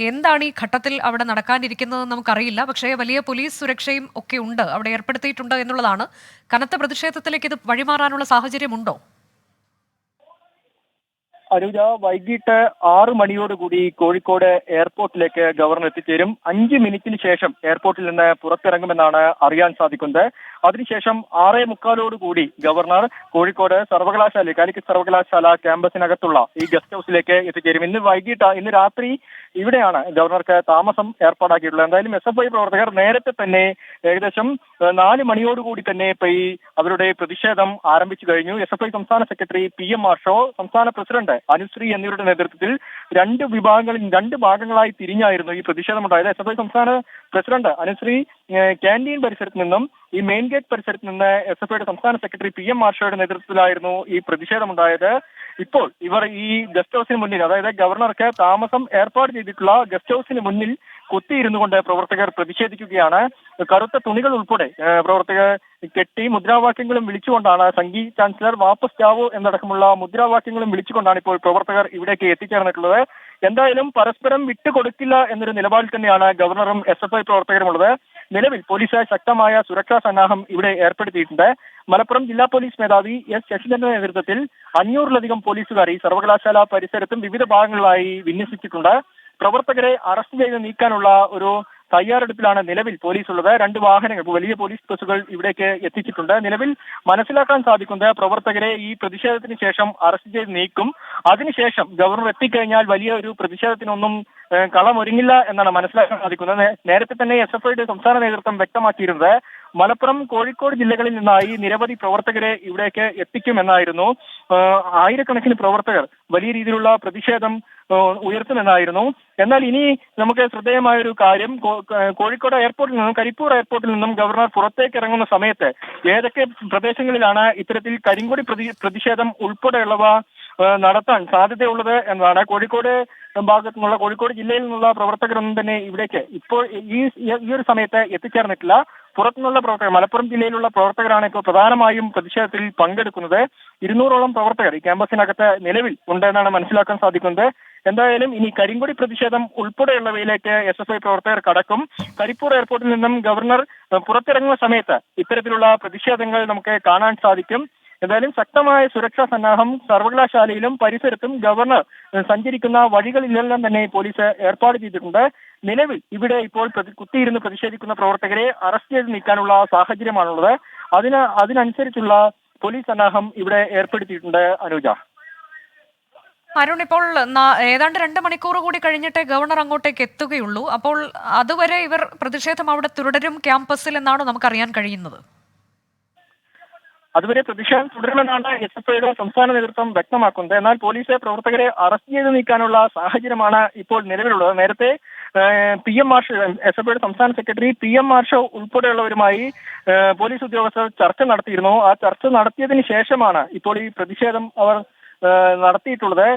എന്താണ് ഈ ഘട്ടത്തിൽ അവിടെ നടക്കാനിരിക്കുന്നത് നമുക്കറിയില്ല. പക്ഷേ വലിയ പോലീസ് സുരക്ഷയും ഒക്കെ ഉണ്ട്, അവിടെ ഏർപ്പെടുത്തിയിട്ടുണ്ട് എന്നുള്ളതാണ്. കനത്ത പ്രതിഷേധത്തിലേക്ക് ഇത് വഴിമാറാനുള്ള സാഹചര്യമുണ്ടോ? അനുജ, വൈകിട്ട് 6 മണിയോടുകൂടി കോഴിക്കോട് എയർപോർട്ടിലേക്ക് ഗവർണർ എത്തിച്ചേരും. 5 മിനിറ്റിന് ശേഷം എയർപോർട്ടിൽ നിന്ന് പുറത്തിറങ്ങുമെന്നാണ് അറിയാൻ സാധിക്കുന്നത്. അതിനുശേഷം 6:45 ഗവർണർ കോഴിക്കോട് കാലിക്കറ്റ് സർവകലാശാല ക്യാമ്പസിനകത്തുള്ള ഈ ഗസ്റ്റ് ഹൗസിലേക്ക് എത്തിച്ചേരും. ഇന്ന് രാത്രി ഇവിടെയാണ് ഗവർണർക്ക് താമസം ഏർപ്പാടാക്കിയിട്ടുള്ളത്. എന്തായാലും SFI പ്രവർത്തകർ നേരത്തെ തന്നെ ഏകദേശം 4 മണിയോടുകൂടി തന്നെ അവരുടെ പ്രതിഷേധം ആരംഭിച്ചു കഴിഞ്ഞു. SFI സംസ്ഥാന സെക്രട്ടറി PM മാർഷോ, സംസ്ഥാന പ്രസിഡന്റ് അനുശ്രീ എന്നിവരുടെ നേതൃത്വത്തിൽ 2 ഭാഗങ്ങളായി തിരിഞ്ഞായിരുന്നു ഈ പ്രതിഷേധമുണ്ടായത്. SFI സംസ്ഥാന പ്രസിഡന്റ് അനുശ്രീ ക്യാന്റീൻ പരിസരത്ത് നിന്നും ഈ മെയിൻ ഗേറ്റ് പരിസരത്ത് നിന്ന് SFIയുടെ സംസ്ഥാന സെക്രട്ടറി PM മാർഷോയുടെ നേതൃത്വത്തിലായിരുന്നു ഈ പ്രതിഷേധമുണ്ടായത്. ഇപ്പോൾ ഇവർ ഈ ഗസ്റ്റ് ഹൗസിന് മുന്നിൽ, അതായത് ഗവർണർക്ക് താമസം ഏർപ്പാട് ചെയ്തിട്ടുള്ള ഗസ്റ്റ് ഹൗസിന് മുന്നിൽ കുത്തിയിരുന്നു കൊണ്ട് പ്രവർത്തകർ പ്രതിഷേധിക്കുകയാണ്. കറുത്ത തുണികൾ ഉൾപ്പെടെ പ്രവർത്തകർ കെട്ടി മുദ്രാവാക്യങ്ങളും വിളിച്ചുകൊണ്ടാണ്, സംഘി ചാൻസലർ വാപ്പസ് ജാവോ എന്നടക്കമുള്ള മുദ്രാവാക്യങ്ങളും വിളിച്ചുകൊണ്ടാണ് ഇപ്പോൾ പ്രവർത്തകർ ഇവിടേക്ക് എത്തിച്ചേർന്നിട്ടുള്ളത്. എന്തായാലും പരസ്പരം വിട്ടുകൊടുക്കില്ല എന്നൊരു നിലപാടിൽ തന്നെയാണ് ഗവർണറും SFI പ്രവർത്തകരുമുള്ളത്. നിലവിൽ പോലീസ് ശക്തമായ സുരക്ഷാ സന്നാഹം ഇവിടെ ഏർപ്പെടുത്തിയിട്ടുണ്ട്. മലപ്പുറം ജില്ലാ പോലീസ് മേധാവി എസ് ശശിധരന്റെ നേതൃത്വത്തിൽ 500-ലധികം പോലീസുകാർ ഈ സർവകലാശാല പരിസരത്തും വിവിധ ഭാഗങ്ങളിലായി വിന്യസിച്ചിട്ടുണ്ട്. പ്രവർത്തകരെ അറസ്റ്റ് ചെയ്ത് നീക്കാനുള്ള ഒരു തയ്യാറെടുപ്പിലാണ് നിലവിൽ പോലീസ് ഉള്ളത്. 2 വാഹനങ്ങൾ, വലിയ പോലീസ് ബസ്സുകൾ ഇവിടേക്ക് എത്തിച്ചിട്ടുണ്ട്. നിലവിൽ മനസ്സിലാക്കാൻ സാധിക്കുന്നത് പ്രവർത്തകരെ ഈ പ്രതിഷേധത്തിന് ശേഷം അറസ്റ്റ് ചെയ്ത് നീക്കും. അതിനുശേഷം ഗവർണർ എത്തിക്കഴിഞ്ഞാൽ വലിയ ഒരു പ്രതിഷേധത്തിനൊന്നും കളമൊരുങ്ങില്ല എന്നാണ് മനസ്സിലാക്കാൻ സാധിക്കുന്നത്. നേരത്തെ തന്നെ SFIയുടെ സംസ്ഥാന നേതൃത്വം വ്യക്തമാക്കിയിരുന്നത് മലപ്പുറം, കോഴിക്കോട് ജില്ലകളിൽ നിന്നായി നിരവധി പ്രവർത്തകരെ ഇവിടേക്ക് എത്തിക്കുമെന്നായിരുന്നു. ആയിരക്കണക്കിന് പ്രവർത്തകർ വലിയ രീതിയിലുള്ള പ്രതിഷേധം ഉയർത്തുമെന്നായിരുന്നു. എന്നാൽ ഇനി നമുക്ക് ശ്രദ്ധേയമായൊരു കാര്യം, കോഴിക്കോട് എയർപോർട്ടിൽ നിന്നും കരിപ്പൂർ എയർപോർട്ടിൽ നിന്നും ഗവർണർ പുറത്തേക്ക് ഇറങ്ങുന്ന സമയത്ത് ഏതൊക്കെ പ്രദേശങ്ങളിലാണ് ഇത്തരത്തിൽ കരിങ്കൊടി പ്രതിഷേധം ഉൾപ്പെടെയുള്ളവ നടത്താൻ സാധ്യതയുള്ളത് എന്നതാണ്. കോഴിക്കോട് ഭാഗത്തു നിന്നുള്ള, കോഴിക്കോട് ജില്ലയിൽ നിന്നുള്ള പ്രവർത്തകരൊന്നും തന്നെ ഇവിടേക്ക് ഇപ്പോൾ ഈ ഒരു സമയത്ത് എത്തിച്ചേർന്നിട്ടില്ല. പുറത്തുനിന്നുള്ള പ്രവർത്തകർ, മലപ്പുറം ജില്ലയിലുള്ള പ്രവർത്തകരാണ് ഇപ്പോൾ പ്രധാനമായും പ്രതിഷേധത്തിൽ പങ്കെടുക്കുന്നത്. 200ഓളം പ്രവർത്തകർ ഈ ക്യാമ്പസിനകത്ത് നിലവിൽ ഉണ്ടെന്നാണ് മനസ്സിലാക്കാൻ സാധിക്കുന്നത്. എന്തായാലും ഇനി കരിങ്കൊടി പ്രതിഷേധം ഉൾപ്പെടെയുള്ളവയിലേക്ക് SFI പ്രവർത്തകർ കടക്കും. കരിപ്പൂർ എയർപോർട്ടിൽ നിന്നും ഗവർണർ പുറത്തിറങ്ങുന്ന സമയത്ത് ഇത്തരത്തിലുള്ള പ്രതിഷേധങ്ങൾ നമുക്ക് കാണാൻ സാധിക്കും. എന്തായാലും ശക്തമായ സുരക്ഷാ സന്നാഹം സർവകലാശാലയിലും പരിസരത്തും ഗവർണർ സഞ്ചരിക്കുന്ന വഴികളിലെല്ലാം തന്നെ പോലീസ് ഏർപ്പാട് ചെയ്തിട്ടുണ്ട്. നിലവിൽ ഇവിടെ ഇപ്പോൾ കുത്തിയിരുന്ന് പ്രതിഷേധിക്കുന്ന പ്രവർത്തകരെ അറസ്റ്റ് ചെയ്ത് നീക്കാനുള്ള സാഹചര്യമാണുള്ളത്. അതിനനുസരിച്ചുള്ള പോലീസ് സന്നാഹം ഇവിടെ ഏർപ്പെടുത്തിയിട്ടുണ്ട്. അനുജ, അരുൺ, ഇപ്പോൾ ഏതാണ്ട് 2 മണിക്കൂർ കൂടി കഴിഞ്ഞിട്ടേ ഗവർണർ അങ്ങോട്ടേക്ക് എത്തുകയുള്ളൂ. അപ്പോൾ അതുവരെ ഇവർ പ്രതിഷേധം അവിടെ തുടരും ക്യാമ്പസിൽ എന്നാണ് നമുക്കറിയാൻ കഴിയുന്നത്. അതുവരെ പ്രതിഷേധം തുടരുമെന്നാണ് SFIയുടെ സംസ്ഥാന നേതൃത്വം വ്യക്തമാക്കുന്നത്. എന്നാൽ പോലീസ് പ്രവർത്തകരെ അറസ്റ്റ് ചെയ്ത് നീക്കാനുള്ള സാഹചര്യമാണ് ഇപ്പോൾ നിലവിലുള്ളത്. നേരത്തെ PM മാർഷോ, SFIയുടെ സംസ്ഥാന സെക്രട്ടറി PM മാർഷോ ഉൾപ്പെടെയുള്ളവരുമായി പോലീസ് ഉദ്യോഗസ്ഥർ ചർച്ച നടത്തിയിരുന്നു. ആ ചർച്ച നടത്തിയതിന് ശേഷമാണ് ഇപ്പോൾ ഈ പ്രതിഷേധം അവർ നടത്തിയിട്ടുള്ളത്.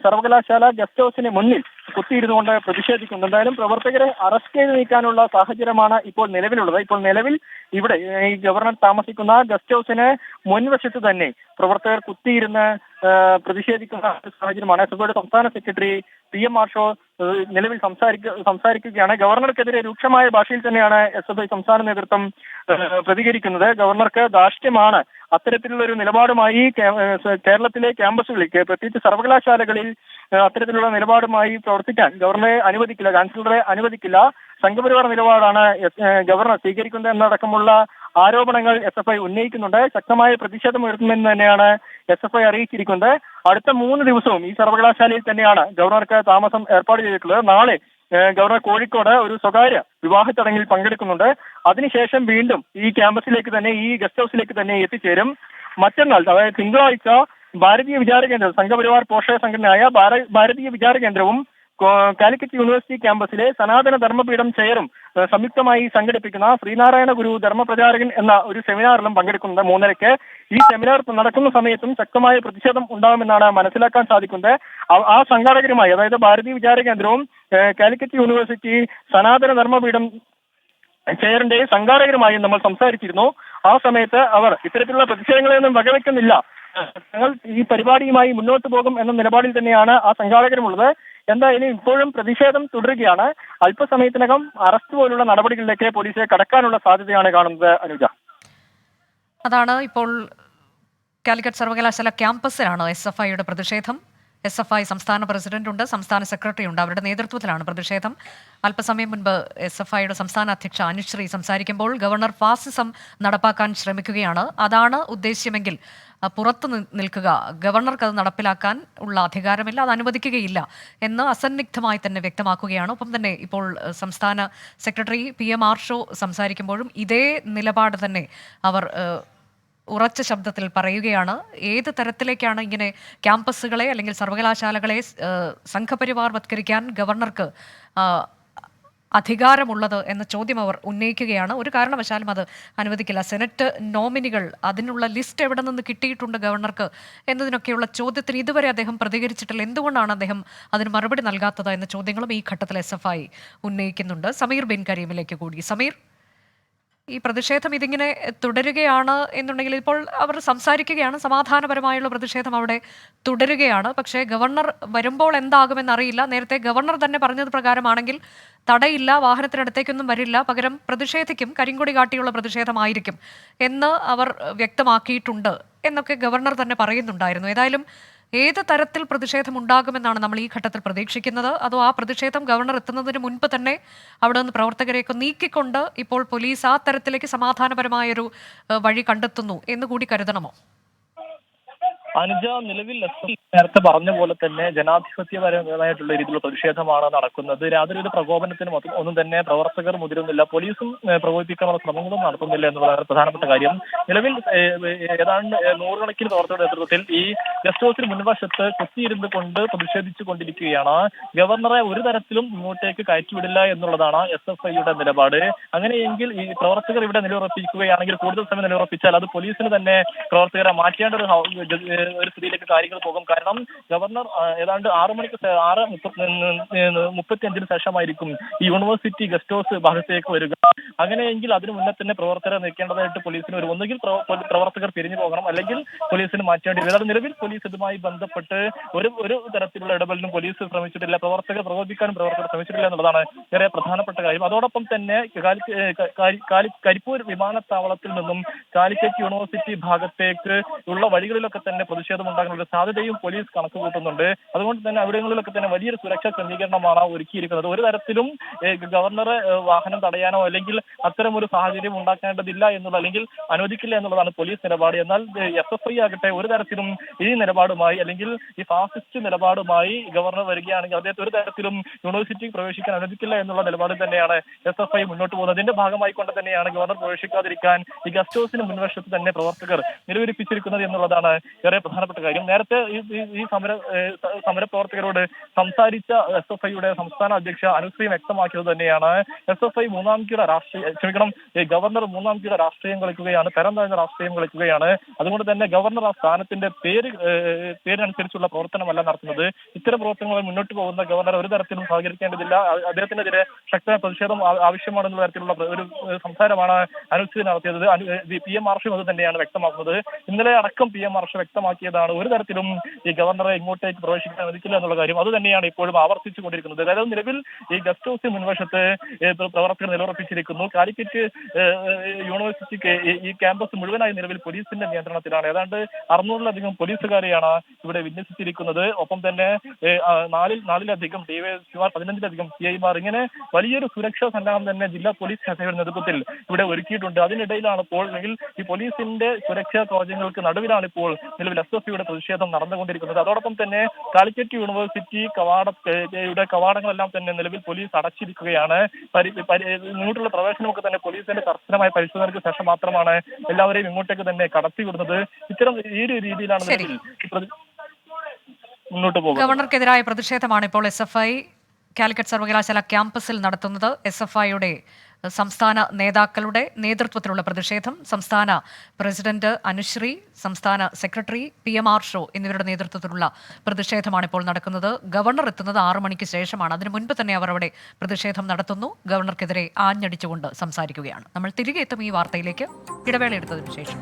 സർവകലാശാല ഗസ്റ്റ് ഹൗസിന് മുന്നിൽ കുത്തിയിരുന്നുകൊണ്ട് പ്രതിഷേധിക്കുന്നു. എന്തായാലും പ്രവർത്തകരെ അറസ്റ്റ് ചെയ്ത് നീക്കാനുള്ള സാഹചര്യമാണ് ഇപ്പോൾ നിലവിലുള്ളത്. ഇപ്പോൾ നിലവിൽ ഇവിടെ ഈ ഗവർണർ താമസിക്കുന്ന ഗസ്റ്റ് ഹൗസിന് മുൻവശത്ത് തന്നെ പ്രവർത്തകർ കുത്തിയിരുന്ന് പ്രതിഷേധിക്കുന്ന സാഹചര്യമാണ്. SFIയുടെ സംസ്ഥാന സെക്രട്ടറി PM മാർഷോ നിലവിൽ സംസാരിക്കുകയാണ്. ഗവർണർക്കെതിരെ രൂക്ഷമായ ഭാഷയിൽ തന്നെയാണ് SFI സംസ്ഥാന നേതൃത്വം പ്രതികരിക്കുന്നത്. ഗവർണർക്ക് ധാർഷ്ട്യമാണ് അത്തരത്തിലുള്ള ഒരു നിലപാടുമായി കേരളത്തിലെ ക്യാമ്പസുകളിൽ, പ്രത്യേകിച്ച് സർവകലാശാലകളിൽ അത്തരത്തിലുള്ള നിലപാടുമായി പ്രവർത്തിക്കാൻ ഗവർണറെ അനുവദിക്കില്ല, ചാൻസലറെ അനുവദിക്കില്ല. സംഘപരിവാർ നിലപാടാണ് ഗവർണർ സ്വീകരിക്കുന്നത് എന്നടക്കമുള്ള ആരോപണങ്ങൾ SFI ഉന്നയിക്കുന്നുണ്ട്. ശക്തമായ പ്രതിഷേധം ഉയർത്തുമെന്ന് തന്നെയാണ് SFI അറിയിച്ചിരിക്കുന്നത്. അടുത്ത 3 ദിവസവും ഈ സർവകലാശാലയിൽ തന്നെയാണ് ഗവർണർക്ക് താമസം ഏർപ്പാട് ചെയ്തിട്ടുള്ളത്. നാളെ ഗവർണർ കോഴിക്കോട് ഒരു സ്വകാര്യ വിവാഹ ചടങ്ങിൽ പങ്കെടുക്കുന്നുണ്ട്. അതിനുശേഷം വീണ്ടും ഈ ക്യാമ്പസിലേക്ക് തന്നെ, ഈ ഗസ്റ്റ് ഹൗസിലേക്ക് തന്നെ എത്തിച്ചേരും. മറ്റന്നാൾ, അതായത് തിങ്കളാഴ്ച, ഭാരതീയ വിചാര കേന്ദ്രം, സംഘപരിവാർ പോഷക സംഘടനയായ ഭാരതീയ വിചാര കേന്ദ്രവും കാലിക്കറ്റ് യൂണിവേഴ്സിറ്റി ക്യാമ്പസിലെ സനാതന ധർമ്മപീഠം ചെയറും സംയുക്തമായി സംഘടിപ്പിക്കുന്ന ശ്രീനാരായണ ഗുരു ധർമ്മപ്രചാരകൻ എന്ന ഒരു സെമിനാറിലും പങ്കെടുക്കുന്നത് 3:30. ഈ സെമിനാർ നടക്കുന്ന സമയത്തും ശക്തമായ പ്രതിഷേധം ഉണ്ടാകുമെന്നാണ് മനസ്സിലാക്കാൻ സാധിക്കുന്നത്. ആ സംഘാടകരുമായി, അതായത് ഭാരതീയ വിചാര കേന്ദ്രവും കാലിക്കറ്റ് യൂണിവേഴ്സിറ്റി സനാതന ധർമ്മപീഠം ചെയറിന്റെ സംഘാടകരുമായി നമ്മൾ സംസാരിച്ചിരുന്നു. ആ സമയത്ത് അവർ ഇത്തരത്തിലുള്ള പ്രതിഷേധങ്ങളെയൊന്നും വകവെക്കുന്നില്ല, ഞങ്ങൾ ഈ പരിപാടിയുമായി മുന്നോട്ട് പോകും എന്ന നിലപാടിൽ തന്നെയാണ് ആ സംഘാടകരുമുള്ളത്. എന്തായാലും ഇപ്പോഴും പ്രതിഷേധം തുടരുകയാണ്. അല്പസമയത്തിനകം അറസ്റ്റ് പോലുള്ള നടപടികളിലേക്ക് പോലീസ് കടക്കാനുള്ള സാധ്യതയാണ് കാണുന്നത്. അനുജ, അതാണ് ഇപ്പോൾ കാലിക്കറ്റ് സർവകലാശാല ക്യാമ്പസിലാണ് SFIയുടെ പ്രതിഷേധം. SFI സംസ്ഥാന പ്രസിഡന്റ് ഉണ്ട്, സംസ്ഥാന സെക്രട്ടറി ഉണ്ട്. അവരുടെ നേതൃത്വത്തിലാണ് പ്രതിഷേധം. അല്പസമയം മുൻപ് SFIയുടെ സംസ്ഥാന അധ്യക്ഷ അനുശ്രീ സംസാരിക്കുമ്പോൾ ഗവർണർ ഫാസിസം നടപ്പാക്കാൻ ശ്രമിക്കുകയാണ്, അതാണ് ഉദ്ദേശ്യമെങ്കിൽ പുറത്തു നിൽക്കുക, ഗവർണർക്ക് അത് നടപ്പിലാക്കാൻ ഉള്ള അധികാരമില്ല, അത് അനുവദിക്കുകയില്ല എന്ന് അസന്നിഗ്ധമായി തന്നെ വ്യക്തമാക്കുകയാണ്. ഒപ്പം തന്നെ ഇപ്പോൾ സംസ്ഥാന സെക്രട്ടറി PM മാർഷോ സംസാരിക്കുമ്പോഴും ഇതേ നിലപാട് തന്നെ അവർ ഉറച്ച ശബ്ദത്തിൽ പറയുകയാണ്. ഏത് തരത്തിലേക്കാണ് ഇങ്ങനെ ക്യാമ്പസുകളെ അല്ലെങ്കിൽ സർവകലാശാലകളെ സംഘപരിവാർവത്കരിക്കാൻ ഗവർണർക്ക് അധികാരമുള്ളത് എന്ന ചോദ്യം അവർ ഉന്നയിക്കുകയാണ്. ഒരു കാരണവശാലും അത് അനുവദിക്കില്ല. സെനറ്റ് നോമിനികൾ, അതിനുള്ള ലിസ്റ്റ് എവിടെ നിന്ന് കിട്ടിയിട്ടുണ്ട് ഗവർണർക്ക് എന്നതിനൊക്കെയുള്ള ചോദ്യത്തിന് ഇതുവരെ അദ്ദേഹം പ്രതികരിച്ചിട്ടില്ല. എന്തുകൊണ്ടാണ് അദ്ദേഹം അതിന് മറുപടി നൽകാത്തത് എന്ന ചോദ്യങ്ങളും ഈ ഘട്ടത്തിൽ SFI ഉന്നയിക്കുന്നുണ്ട്. സമീർ ബിൻ കരീമിലേക്ക് കൂടി. സമീർ, ഈ പ്രതിഷേധം ഇതിങ്ങനെ തുടരുകയാണ് എന്നുണ്ടെങ്കിൽ ഇപ്പോൾ അവർ സംസാരിക്കുകയാണ്, സമാധാനപരമായുള്ള പ്രതിഷേധം അവിടെ തുടരുകയാണ്. പക്ഷേ ഗവർണർ വരുമ്പോൾ എന്താകുമെന്നറിയില്ല. നേരത്തെ ഗവർണർ തന്നെ പറഞ്ഞത് പ്രകാരമാണെങ്കിൽ തടയില്ല, വാഹനത്തിനടുത്തേക്കൊന്നും വരില്ല, പകരം പ്രതിഷേധിക്കും, കരിങ്കൊടി കാട്ടിയുള്ള പ്രതിഷേധമായിരിക്കും എന്ന് അവർ വ്യക്തമാക്കിയിട്ടുണ്ട് എന്നൊക്കെ ഗവർണർ തന്നെ പറയുന്നുണ്ടായിരുന്നു. ഏതായാലും ഏത് തരത്തിൽ പ്രതിഷേധം ഉണ്ടാകുമെന്നാണ് നമ്മൾ ഈ ഘട്ടത്തിൽ പ്രതീക്ഷിക്കുന്നത്? അതോ ആ പ്രതിഷേധം ഗവർണർ എത്തുന്നതിന് മുൻപ് തന്നെ അവിടെ നിന്ന് പ്രവർത്തകരെയൊക്കെ നീക്കിക്കൊണ്ട് ഇപ്പോൾ പോലീസ് ആ തരത്തിലേക്ക് സമാധാനപരമായൊരു വഴി കണ്ടെത്തുന്നു എന്ന് കൂടി കരുതണമോ? അനുജ, നിലവിൽ നേരത്തെ പറഞ്ഞ പോലെ തന്നെ ജനാധിപത്യപരമായിട്ടുള്ള രീതിയിലുള്ള പ്രതിഷേധമാണ് നടക്കുന്നത്. യാതൊരു പ്രകോപനത്തിനും ഒന്നും തന്നെ പ്രവർത്തകർ മുതിരുന്നില്ല, പോലീസും പ്രകോപിപ്പിക്കാനുള്ള ശ്രമങ്ങളും നടത്തുന്നില്ല എന്നുള്ളതാണ് പ്രധാനപ്പെട്ട കാര്യം. നിലവിൽ ഏതാണ്ട് 100 കണക്കിന് പ്രവർത്തകരുടെ നേതൃത്വത്തിൽ ഈ ഗസ്റ്റ് ഹൗസിന് മുൻവശത്ത് കുത്തിയിരുന്നു കൊണ്ട് പ്രതിഷേധിച്ചു കൊണ്ടിരിക്കുകയാണ്. ഗവർണറെ ഒരു തരത്തിലും ഇങ്ങോട്ടേക്ക് കയറ്റിവിടില്ല എന്നുള്ളതാണ് SFIയുടെ നിലപാട്. അങ്ങനെയെങ്കിൽ ഈ പ്രവർത്തകർ ഇവിടെ നിലയുറപ്പിക്കുകയാണെങ്കിൽ, കൂടുതൽ സമയം നിലയുറപ്പിച്ചാൽ അത് പോലീസിന് തന്നെ പ്രവർത്തകരെ മാറ്റേണ്ട ഒരു സ്ഥിതിയിലേക്ക് കാര്യങ്ങൾ പോകും. കാരണം ഗവർണർ ഏതാണ്ട് 6:35 ശേഷമായിരിക്കും ഈ യൂണിവേഴ്സിറ്റി ഗസ്റ്റ് ഹൗസ് ഭാഗത്തേക്ക് വരിക. അങ്ങനെയെങ്കിൽ അതിനു മുന്നേ തന്നെ പ്രവർത്തകരെ നീക്കേണ്ടതായിട്ട് പോലീസിന് വരും. ഒന്നുകിൽ പ്രവർത്തകർ പിരിഞ്ഞു പോകണം, അല്ലെങ്കിൽ പോലീസിന് മാറ്റേണ്ടി വരും. അതായത് നിലവിൽ പോലീസ് ഇതുമായി ബന്ധപ്പെട്ട് ഒരു തരത്തിലുള്ള ഇടപെടലിനും പോലീസ് ശ്രമിച്ചിട്ടില്ല, പ്രവർത്തകർ പ്രകോപിപ്പിക്കാനും പ്രവർത്തകർ ശ്രമിച്ചിട്ടില്ല എന്നുള്ളതാണ് ഏറെ പ്രധാനപ്പെട്ട കാര്യം. അതോടൊപ്പം തന്നെ കരിപ്പൂർ വിമാനത്താവളത്തിൽ നിന്നും കാലിക്കറ്റ് യൂണിവേഴ്സിറ്റി ഭാഗത്തേക്ക് ഉള്ള വഴികളിലൊക്കെ തന്നെ പ്രതിഷേധം ഉണ്ടാകുന്ന ഒരു സാധ്യതയും പോലീസ് കണക്ക് കൂട്ടുന്നുണ്ട്. അതുകൊണ്ട് തന്നെ അവിടങ്ങളിലൊക്കെ തന്നെ വലിയൊരു സുരക്ഷാ ക്രമീകരണമാണ് ഒരുക്കിയിരിക്കുന്നത്. ഒരു തരത്തിലും ഗവർണറെ വാഹനം തടയാനോ അല്ലെങ്കിൽ അത്തരമൊരു സാഹചര്യം ഉണ്ടാക്കേണ്ടതില്ല എന്നുള്ള, അല്ലെങ്കിൽ അനുവദിക്കില്ല എന്നുള്ളതാണ് പോലീസ് നിലപാട്. എന്നാൽ SFI ആകട്ടെ ഒരു തരത്തിലും ഈ നിലപാടുമായി, അല്ലെങ്കിൽ ഈ ഫാസിസ്റ്റ് നിലപാടുമായി ഗവർണർ വരികയാണെങ്കിൽ അദ്ദേഹത്തെ ഒരു തരത്തിലും യൂണിവേഴ്സിറ്റി പ്രവേശിക്കാൻ അനുവദിക്കില്ല എന്നുള്ള നിലപാടിൽ തന്നെയാണ് SFI മുന്നോട്ട് പോകുന്നത്. അതിന്റെ ഭാഗമായി കൊണ്ട് തന്നെയാണ് ഗവർണർ പ്രവേശിക്കാതിരിക്കാൻ ഈ ഗസ്റ്റ് ഹൗസിന് മുൻവശത്ത് തന്നെ പ്രവർത്തകർ നിലവിലിപ്പിച്ചിരിക്കുന്നത് എന്നുള്ളതാണ് ഏറെ പ്രധാനപ്പെട്ട കാര്യം. നേരത്തെ ഈ സമരപ്രവർത്തകരോട് സംസാരിച്ച SFIയുടെ സംസ്ഥാന അധ്യക്ഷ അനുശ്രീ വ്യക്തമാക്കിയത് തന്നെയാണ് SFI ഗവർണർ മൂന്നാം കീഴ രാഷ്ട്രീയം കളിക്കുകയാണ്, തരം താഴ്ന്ന രാഷ്ട്രീയം കളിക്കുകയാണ്. അതുകൊണ്ട് തന്നെ ഗവർണർ ആ സ്ഥാനത്തിന്റെ പേരനുസരിച്ചുള്ള പ്രവർത്തനമല്ല നടത്തുന്നത്. ഇത്തരം പ്രവർത്തനങ്ങൾ മുന്നോട്ട് പോകുന്ന ഗവർണർ ഒരു തരത്തിലും സഹകരിക്കേണ്ടതില്ല, അദ്ദേഹത്തിനെതിരെ ശക്തമായ പ്രതിഷേധം ആവശ്യമാണെന്നുള്ള തരത്തിലുള്ള ഒരു സംസാരമാണ് അനുശ്രീ നടത്തിയത്. PM മാർഷും അത് തന്നെയാണ് വ്യക്തമാക്കുന്നത്. ഇന്നലെ അടക്കം PM മാർഷ് വ്യക്തമാക്കിയതാണ് ഒരു തരത്തിലും ഈ ഗവർണറെ ഇങ്ങോട്ടേക്ക് പ്രവേശിക്കാൻ അനുവദിക്കില്ല എന്നുള്ള കാര്യം. അത് തന്നെയാണ് ഇപ്പോഴും ആവർത്തിച്ചു കൊണ്ടിരിക്കുന്നത്. അതായത് നിലവിൽ ഈ ഗസ്റ്റ് ഹൗസിന് മുൻവശത്ത് പ്രവർത്തകർ നിലയുറപ്പിച്ചിരിക്കുന്നു. കാലിക്കറ്റ് യൂണിവേഴ്സിറ്റിക്ക് ഈ ക്യാമ്പസ് മുഴുവനായി നിലവിൽ പോലീസിന്റെ നിയന്ത്രണത്തിലാണ്. ഏതാണ്ട് 600-ലധികം പോലീസുകാരെയാണ് ഇവിടെ വിന്യസിച്ചിരിക്കുന്നത്. ഒപ്പം തന്നെ 4-ലധികം DYSPമാർ, 15-ലധികം CIമാർ, ഇങ്ങനെ വലിയൊരു സുരക്ഷാ സന്നാഹം തന്നെ ജില്ലാ പോലീസ് ശാഖയുടെ നേതൃത്വത്തിൽ ഇവിടെ ഒരുക്കിയിട്ടുണ്ട്. അതിനിടയിലാണ് ഇപ്പോൾ, അല്ലെങ്കിൽ ഈ പോലീസിന്റെ സുരക്ഷാ കവചങ്ങൾക്ക് നടുവിലാണ് ഇപ്പോൾ നിലവിൽ SFIയുടെ പ്രതിഷേധം നടന്നുകൊണ്ടിരിക്കുന്നത്. അതോടൊപ്പം തന്നെ കാലിക്കറ്റ് യൂണിവേഴ്സിറ്റി കവാടങ്ങളെല്ലാം തന്നെ നിലവിൽ പോലീസ് അടച്ചിരിക്കുകയാണ്. ഇങ്ങോട്ടുള്ള പ്രവേശനമൊക്കെ തന്നെ പോലീസിന്റെ കർശനമായ പരിശോധനയ്ക്ക് ശേഷം മാത്രമാണ് എല്ലാവരെയും ഇങ്ങോട്ടേക്ക് തന്നെ കടത്തിവിടുന്നത്. ഇത്തരം ഈ ഒരു രീതിയിലാണ് മുന്നോട്ട് പോകുന്നത്. ഗവർണർക്കെതിരായ പ്രതിഷേധമാണ് ഇപ്പോൾ SFI കാലിക്കറ്റ് സർവകലാശാല ക്യാമ്പസിൽ നടത്തുന്നത്. SFIയുടെ സംസ്ഥാന നേതാക്കളുടെ നേതൃത്വത്തിലുള്ള പ്രതിഷേധം, സംസ്ഥാന പ്രസിഡന്റ് അനുശ്രീ, സംസ്ഥാന സെക്രട്ടറി PM ആർഷോ എന്നിവരുടെ നേതൃത്വത്തിലുള്ള പ്രതിഷേധമാണ് ഇപ്പോൾ നടക്കുന്നത്. ഗവർണർ എത്തുന്നത് 6 മണിക്ക് ശേഷമാണ്. അതിനു മുൻപ് തന്നെ അവർ അവിടെ പ്രതിഷേധം നടത്തുന്നു. ഗവർണർക്കെതിരെ ആഞ്ഞടിച്ചുകൊണ്ട് സംസാരിക്കുകയാണ്. നമ്മൾ തിരികെ എത്തും ഈ വാർത്തയിലേക്ക് ഇടവേള എടുത്തതിനു ശേഷം.